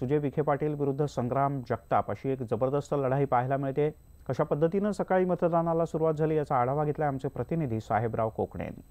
सुजय विखे पाटील विरुद्ध संग्राम जगताप अशी एक जबरदस्त लढाई पाहायला मिळते। कशा पद्धतीने सकाळी मतदानाला सुरुवात झाली याचा आढावा घेतला आमचे प्रतिनिधी साहेबराव कोकणे यांनी।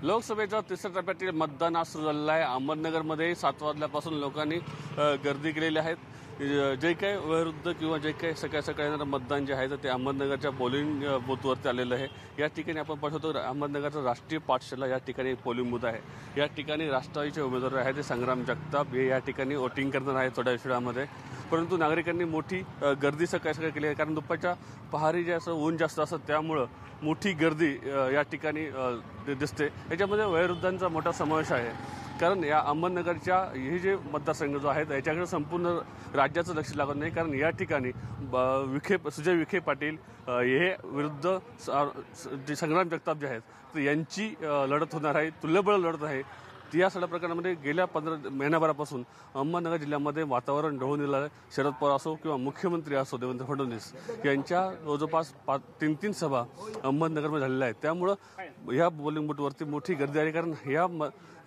लोकसभेच्या तिसऱ्या टप्प्यातील मतदान आज सुरू झालेलं आहे। अहमदनगरमध्ये 7 वाजल्यापासून लोकांनी गर्दी केलेली आहे। जे काही विरुद्ध किंवा जे काही सकाळी येणारं मतदान जे आहे ते अहमदनगरच्या पोलिंग बूथवरती आलेलं आहे। या ठिकाणी आपण पाहतो अहमदनगरचा राष्ट्रीय पाठशाला या ठिकाणी पोलिंग बूथ आहे। या ठिकाणी राष्ट्रवादीचे उमेदवार आहेत ते संग्राम जगताप हे या ठिकाणी वोटिंग करणार आहेत थोड्या वेळामध्ये। परंतु नागरिकांनी मोठी गर्दी सकाळी केली आहे, कारण दुपारच्या पहारी जे असं ऊन जास्त असतं त्यामुळं मोठी गर्दी या ठिकाणी दिसते। याच्यामध्ये वयोवृद्धांचा मोठा समावेश आहे, कारण या अहमदनगरच्या हे जे मतदारसंघ जो आहे याच्याकडे संपूर्ण राज्याचं लक्ष लागत नाही, कारण या ठिकाणी सुजय विखे पाटील हे विरुद्ध जे संग्राम जगताप जे आहेत तर यांची लढत होणार आहे, तुल्यबळ लढत आहे। या सगळ्या प्रकरणामध्ये गेल्या 15 महिन्याभरापासून अहमदनगर जिल्ह्यामध्ये वातावरण ढवळून दिलं आहे। शरद पवार असो किंवा मुख्यमंत्री असो देवेंद्र फडणवीस यांच्या जवळपास 3 सभा अहमदनगरमध्ये झालेल्या आहेत। त्यामुळं या पोलिंग बूथवरती मोठी गर्दी आहे, कारण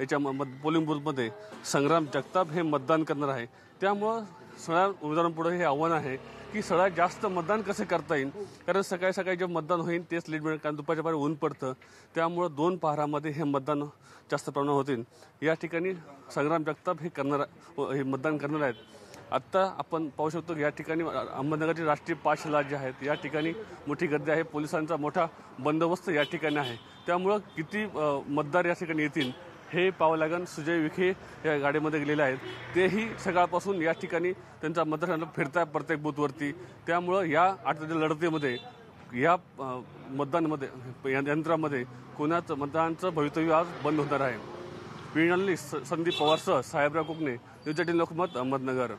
याच्या पोलिंग बूथमध्ये संग्राम जगताप हे मतदान करणार आहे। त्यामुळं सगळ्या उमेदवारांपुढे हे आव्हान आहे की सगळ्यात जास्त मतदान कसे करता येईल, कारण सकाळी जे मतदान होईल तेच लीड मिळेल, कारण दुपारच्या पारी ऊन पडतं। त्यामुळं 2 पहारामध्ये हे मतदान जास्त प्रमाणात होतील। या ठिकाणी संग्राम जगताप हे मतदान करणार आहेत। आत्ता आपण पाहू शकतो की या ठिकाणी अहमदनगरची राष्ट्रीय पाठशाला जी आहेत या ठिकाणी मोठी गर्दी आहे, पोलिसांचा मोठा बंदोबस्त या ठिकाणी आहे। त्यामुळं किती मतदार या ठिकाणी येतील हे पाहावं लागेल। सुजय विखे या गाडीमध्ये गेलेले आहेत, तेही सकाळपासून या ठिकाणी त्यांचा मतदान फिरताय प्रत्येक बूथवरती। त्यामुळं या आठवड्याच्या लढतीमध्ये या मतदानामध्ये यंत्रामध्ये कोणाचं मतदानाचं भवितव्य आज बंद होणार आहे। जर्नलिस्ट संदीप पवारसह साहेबराव कोकणे, न्यूज 18 लोकमत, अहमदनगर।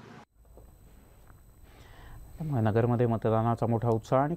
नगरमध्ये मतदानाचा मोठा उत्साह आणि